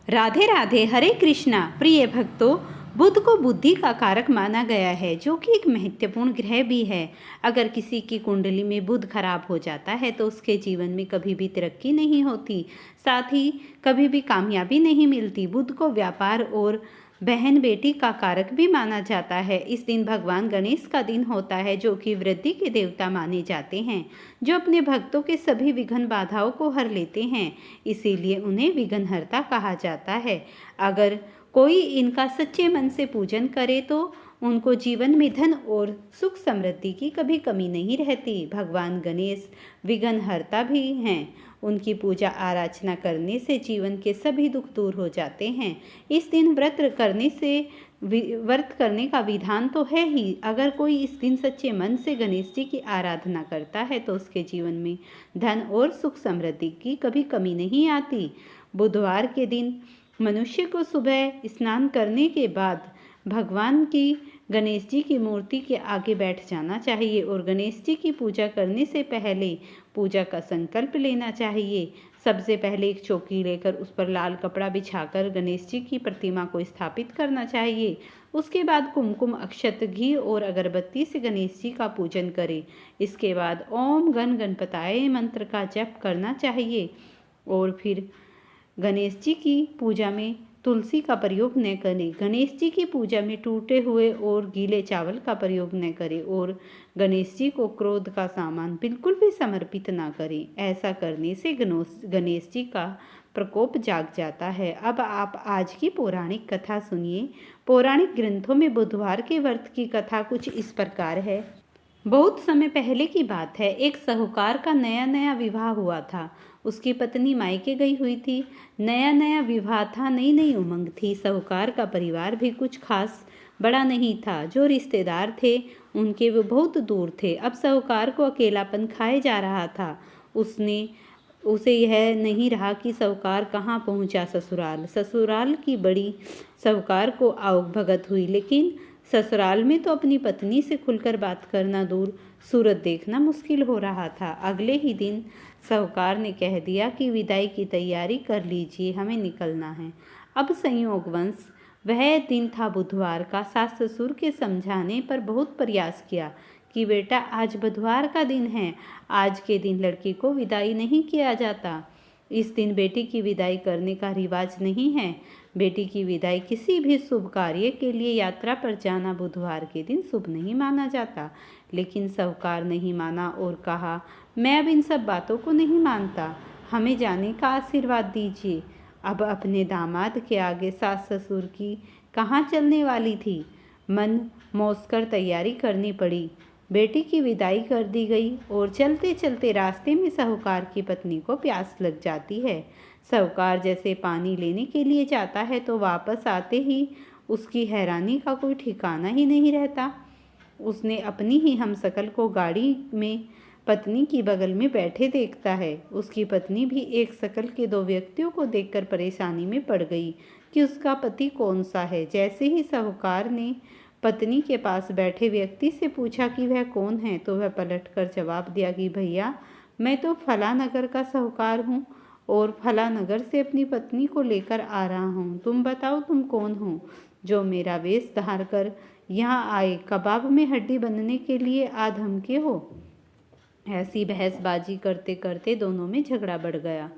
राधे राधे। हरे कृष्णा। प्रिय भक्तों, बुध को बुद्धि का कारक माना गया है, जो कि एक महत्वपूर्ण ग्रह भी है। अगर किसी की कुंडली में बुध खराब हो जाता है तो उसके जीवन में कभी भी तरक्की नहीं होती, साथ ही कभी भी कामयाबी नहीं मिलती। बुध को व्यापार और बहन बेटी का कारक भी माना जाता है। इस दिन भगवान गणेश का दिन होता है, जो कि वृद्धि के देवता माने जाते हैं, जो अपने भक्तों के सभी विघ्न बाधाओं को हर लेते हैं। इसीलिए उन्हें विघ्नहर्ता कहा जाता है। अगर कोई इनका सच्चे मन से पूजन करे तो उनको जीवन में धन और सुख समृद्धि की कभी कमी नहीं रहती। भगवान गणेश विघ्नहर्ता भी हैं। उनकी पूजा आराधना करने से जीवन के सभी दुख दूर हो जाते हैं। इस दिन व्रत करने का विधान तो है ही। अगर कोई इस दिन सच्चे मन से गणेश जी की आराधना करता है तो उसके जीवन में धन और सुख समृद्धि की कभी कमी नहीं आती। बुधवार के दिन मनुष्य को सुबह स्नान करने के बाद भगवान की गणेश जी की मूर्ति के आगे बैठ जाना चाहिए और गणेश जी की पूजा करने से पहले पूजा का संकल्प लेना चाहिए। सबसे पहले एक चौकी लेकर उस पर लाल कपड़ा बिछाकर गणेश जी की प्रतिमा को स्थापित करना चाहिए। उसके बाद कुमकुम, अक्षत, घी और अगरबत्ती से गणेश जी का पूजन करें। इसके बाद ओम गण गणपताय मंत्र का जप करना चाहिए और फिर गणेश जी की पूजा में तुलसी का प्रयोग न करें। गणेश जी की पूजा में टूटे हुए और गीले चावल का प्रयोग न करें और गणेश जी को क्रोध का सामान बिल्कुल भी समर्पित ना करें। ऐसा करने से गणेश जी का प्रकोप जाग जाता है। अब आप आज की पौराणिक कथा सुनिए। पौराणिक ग्रंथों में बुधवार के व्रत की कथा कुछ इस प्रकार है। बहुत समय पहले की बात है। एक साहूकार का नया नया विवाह हुआ था। उसकी पत्नी मायके गई हुई थी। नया नया विवाह था, नई नई उमंग थी। साहूकार का परिवार भी कुछ खास बड़ा नहीं था। जो रिश्तेदार थे उनके वो बहुत दूर थे। अब साहूकार को अकेलापन खाए जा रहा था। उसे यह नहीं रहा कि साहूकार कहाँ पहुँचा। ससुराल की बड़ी साहूकार को आवक भगत हुई, लेकिन ससुराल में तो अपनी पत्नी से खुलकर बात करना दूर, सूरत देखना मुश्किल हो रहा था। अगले ही दिन साहूकार ने कह दिया कि विदाई की तैयारी कर लीजिए, हमें निकलना है। अब संयोगवश वह दिन था बुधवार का। सास ससुर के समझाने पर बहुत प्रयास किया कि बेटा, आज बुधवार का दिन है, आज के दिन लड़की को विदाई नहीं किया जाता। इस दिन बेटी की विदाई करने का रिवाज नहीं है। बेटी की विदाई किसी भी शुभ कार्य के लिए यात्रा पर जाना बुधवार के दिन शुभ नहीं माना जाता। लेकिन साहूकार नहीं माना और कहा, मैं अब इन सब बातों को नहीं मानता, हमें जाने का आशीर्वाद दीजिए। अब अपने दामाद के आगे सास ससुर की कहाँ चलने वाली थी। मन मौसकर तैयारी करनी पड़ी। बेटी की विदाई कर दी गई और चलते चलते रास्ते में साहूकार की पत्नी को प्यास लग जाती है। साहूकार जैसे पानी लेने के लिए जाता है तो वापस आते ही उसकी हैरानी का कोई ठिकाना ही नहीं रहता। उसने अपनी ही हमशक्ल को गाड़ी में पत्नी की बगल में बैठे देखता है। उसकी पत्नी भी एक शकल के दो व्यक्तियों को देखकर परेशानी में पड़ गई कि उसका पति कौन सा है। जैसे ही साहूकार ने पत्नी के पास बैठे व्यक्ति से पूछा कि वह कौन है, तो वह पलटकर जवाब दिया कि भैया, मैं तो फला नगर का साहूकार हूँ और फला नगर से अपनी पत्नी को लेकर आ रहा हूँ। तुम बताओ, तुम कौन हो जो मेरा वेश धार कर यहाँ आए, कबाब में हड्डी बनने के लिए आ धमके हो। ऐसी बहसबाजी करते करते दोनों में झगड़ा बढ़ गया।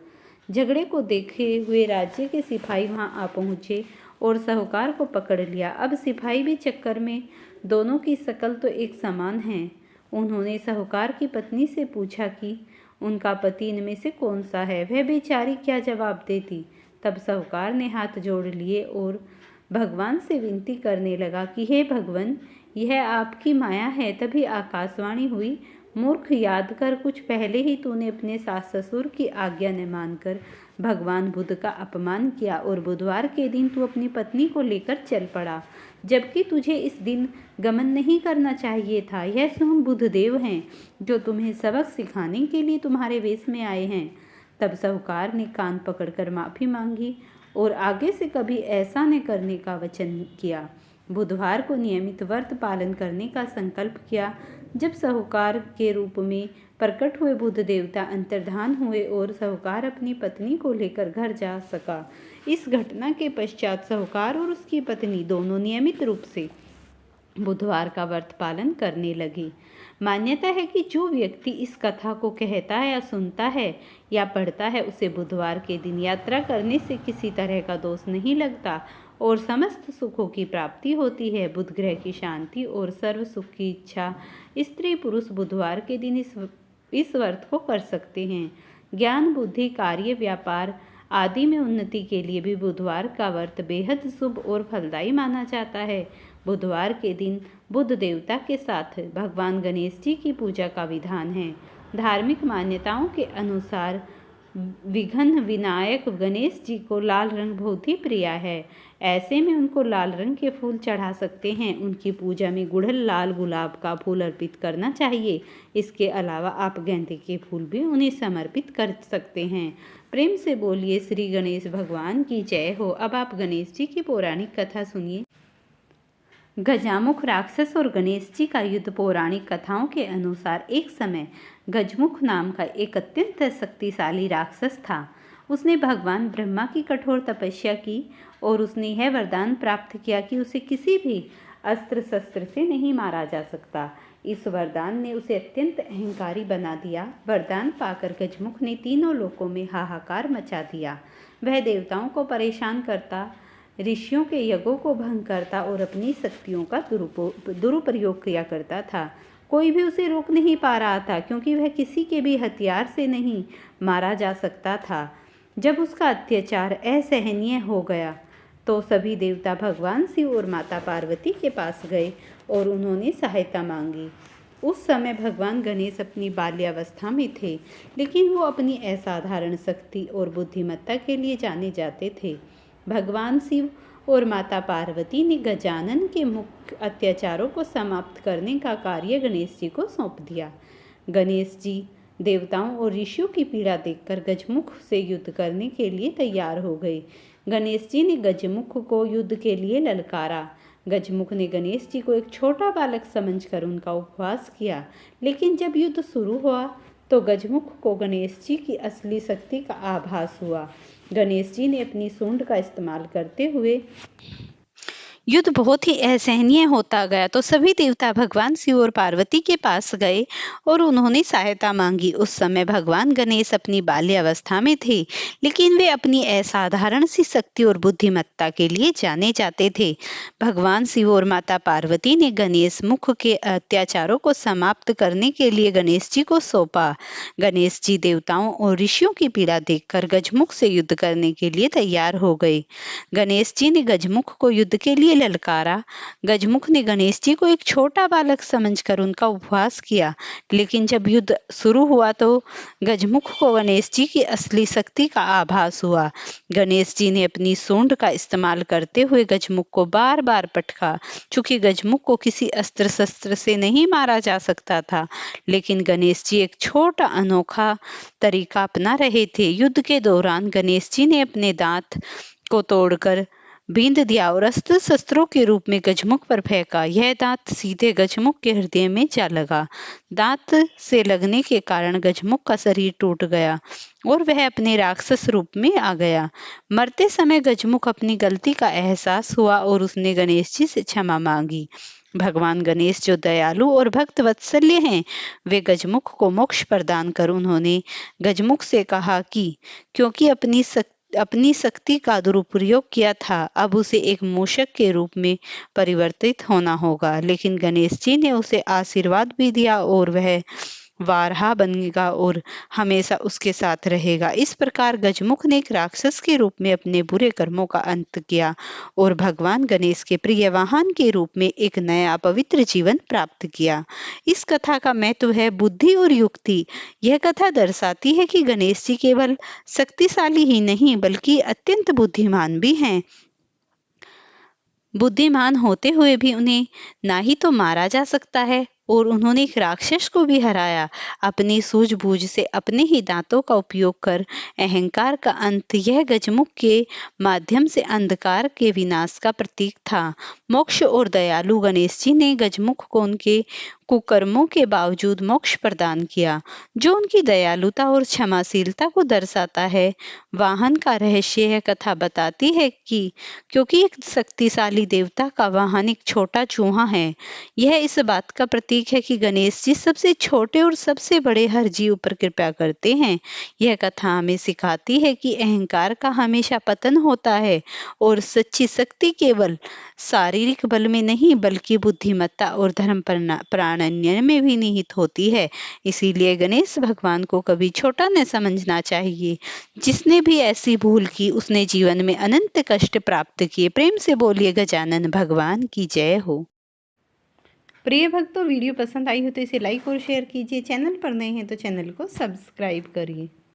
झगड़े को देखे हुए राज्य के सिपाही वहां आ पहुंचे और साहूकार को पकड़ लिया। अब सिपाही भी चक्कर में, दोनों की शक्ल तो एक समान है। उन्होंने साहूकार की पत्नी से पूछा कि उनका पति इनमें से कौन सा है। वह बेचारी क्या जवाब देती। तब साहूकार ने हाथ जोड़ लिए और भगवान से विनती करने लगा कि हे भगवान, यह आपकी माया है। तभी आकाशवाणी हुई, मूर्ख, याद कर, कुछ पहले ही तूने अपने सास ससुर की आज्ञा न मानकर भगवान बुध का अपमान किया और बुधवार के दिन तू अपनी पत्नी को लेकर चल पड़ा, जबकि तुझे इस दिन गमन नहीं करना चाहिए था। यह स्वयं बुधदेव हैं जो तुम्हें सबक सिखाने के लिए तुम्हारे वेश में आए हैं। तब साहूकार ने कान पकड़कर माफ़ी मांगी और आगे से कभी ऐसा न करने का वचन किया। बुधवार को नियमित व्रत पालन करने का संकल्प किया जब साहूकार के रूप में प्रकट हुए बुद्ध देवता अंतर्धान हुए और साहूकार अपनी पत्नी को लेकर घर जा सका। इस घटना के पश्चात साहूकार और उसकी पत्नी दोनों नियमित रूप से बुधवार का व्रत पालन करने लगे। मान्यता है कि जो व्यक्ति इस कथा को कहता है या सुनता है या पढ़ता है, उसे बुधवार के दिन यात्रा करने से किसी तरह का दोष नहीं लगता और समस्त सुखों की प्राप्ति होती है। बुध ग्रह की शांति और सर्व सुख की इच्छा स्त्री पुरुष बुधवार के दिन इस व्रत को कर सकते हैं। ज्ञान, बुद्धि, कार्य, व्यापार आदि में उन्नति के लिए भी बुधवार का व्रत बेहद शुभ और फलदायी माना जाता है। बुधवार के दिन बुद्ध देवता के साथ भगवान गणेश जी की पूजा का विधान है। धार्मिक मान्यताओं के अनुसार विघ्न विनायक गणेश जी को लाल रंग बहुत ही प्रिय है। ऐसे में उनको लाल रंग के फूल चढ़ा सकते हैं। उनकी पूजा में गुड़हल लाल गुलाब का फूल अर्पित करना चाहिए। इसके अलावा आप गेंदे के फूल भी उन्हें समर्पित कर सकते हैं। प्रेम से बोलिए श्री गणेश भगवान की जय हो। अब आप गणेश जी की पौराणिक कथा सुनिए। गजामुख राक्षस और गणेश जी का युद्ध। पौराणिक कथाओं के अनुसार एक समय गजमुख नाम का एक अत्यंत शक्तिशाली राक्षस था। उसने भगवान ब्रह्मा की कठोर तपस्या की और उसने यह वरदान प्राप्त किया कि उसे किसी भी अस्त्र शस्त्र से नहीं मारा जा सकता। इस वरदान ने उसे अत्यंत अहंकारी बना दिया। वरदान पाकर गजमुख ने तीनों लोकों में हाहाकार मचा दिया। वह देवताओं को परेशान करता, ऋषियों के यज्ञों को भंग करता और अपनी शक्तियों का दुरुपयोग किया करता था। कोई भी उसे रोक नहीं पा रहा था, क्योंकि वह किसी के भी हथियार से नहीं मारा जा सकता था। जब उसका अत्याचार असहनीय हो गया तो सभी देवता भगवान शिव और माता पार्वती के पास गए और उन्होंने सहायता मांगी। उस समय भगवान गणेश अपनी बाल्यावस्था में थे, लेकिन वो अपनी असाधारण शक्ति और बुद्धिमत्ता के लिए जाने जाते थे। भगवान शिव और माता पार्वती ने गजानन के मुख्य अत्याचारों को समाप्त करने का कार्य गणेश जी को सौंप दिया। गणेश जी देवताओं और ऋषियों की पीड़ा देखकर गजमुख से युद्ध करने के लिए तैयार हो गए। गणेश जी ने गजमुख को युद्ध के लिए ललकारा। गजमुख ने गणेश जी को एक छोटा बालक समझकर उनका उपहास किया, लेकिन जब युद्ध शुरू हुआ तो गजमुख को गणेश जी की असली शक्ति का आभास हुआ। गणेश जी ने अपनी सूंड का इस्तेमाल करते हुए युद्ध बहुत ही असहनीय होता गया तो सभी देवता भगवान शिव और पार्वती के पास गए और उन्होंने सहायता मांगी। उस समय भगवान गणेश अपनी बाल्यावस्था में थे, लेकिन वे अपनी असाधारण सी शक्ति और बुद्धिमत्ता के लिए जाने जाते थे। भगवान शिव और माता पार्वती ने गणेश मुख के अत्याचारों को समाप्त करने के लिए गणेश जी को सौंपा। गणेश जी देवताओं और ऋषियों की पीड़ा देखकर गजमुख से युद्ध करने के लिए तैयार हो गए। गणेश जी ने गजमुख को युद्ध के लिए ललकारा। गजमुख ने गणेश जी को एक छोटा बालक समझकर उनका उपहास किया, लेकिन जब युद्ध शुरू हुआ तो गजमुख को गणेश जी की असली शक्ति का आभास हुआ। गणेश जी ने अपनी सूंड का इस्तेमाल करते हुए गजमुख को बार बार पटका। चूंकि गजमुख को किसी अस्त्र शस्त्र से नहीं मारा जा सकता था, लेकिन गणेश जी एक छोटा अनोखा तरीका अपना रहे थे। युद्ध के दौरान गणेश जी ने अपने दांत को तोड़कर बींद दिया और अस्त्र शस्त्रों के रूप में गजमुख पर फेंका। यह दांत सीधे गजमुख के हृदय में जा लगा। दांत से लगने के कारण गजमुख का शरीर टूट गया और वह अपने राक्षस रूप में आ गया। मरते समय गजमुख अपनी गलती का एहसास हुआ और उसने गणेश जी से क्षमा मांगी। भगवान गणेश जो दयालु और भक्त वत्सल्य हैं, वे गजमुख को मोक्ष प्रदान कर उन्होंने गजमुख से कहा कि क्योंकि अपनी शक्ति का दुरुपयोग किया था, अब उसे एक मूषक के रूप में परिवर्तित होना होगा। लेकिन गणेश जी ने उसे आशीर्वाद भी दिया और वह वारहा बनेगा और हमेशा उसके साथ रहेगा। इस प्रकार गजमुख ने एक राक्षस के रूप में अपने बुरे कर्मों का अंत किया और भगवान गणेश के प्रिय वाहन के रूप में एक नया पवित्र जीवन प्राप्त किया। इस कथा का महत्व है बुद्धि और युक्ति। यह कथा दर्शाती है कि गणेश जी केवल शक्तिशाली ही नहीं बल्कि अत्यंत बुद्धिमान भी हैं। बुद्धिमान होते हुए भी उन्हें ना ही तो मारा जा सकता है और उन्होंने एक राक्षस को भी हराया। अपनी सूझबूझ से अपने ही दांतों का उपयोग कर अहंकार का अंत, यह गजमुख के माध्यम से अंधकार के विनाश का प्रतीक था। मोक्ष और दयालु गणेश जी ने गजमुख को उनके कुकर्मों के बावजूद मोक्ष प्रदान किया, जो उनकी दयालुता और क्षमाशीलता को दर्शाता है। वाहन का रहस्य यह कथा बताती है कि क्योंकि एक शक्तिशाली देवता का वाहन एक छोटा चूहा है, यह इस बात का प्रतीक है कि गणेश जी सबसे छोटे और सबसे बड़े हर जीव पर कृपा करते हैं। यह कथा हमें सिखाती है कि अहंकार का हमेशा पतन होता है और सच्ची शक्ति केवल शारीरिक बल में नहीं बल्कि बुद्धिमत्ता और धर्म प्राणण्य में भी निहित होती है। इसीलिए गणेश भगवान को कभी छोटा न समझना चाहिए। जिसने भी ऐसी भूल की उसने जीवन में अनंत कष्ट प्राप्त किए। प्रेम से बोलिए गजानन भगवान की जय हो। प्रिय भक्तों, वीडियो पसंद आई हो तो इसे लाइक और शेयर कीजिए। चैनल पर नए हैं तो चैनल को सब्सक्राइब करिए।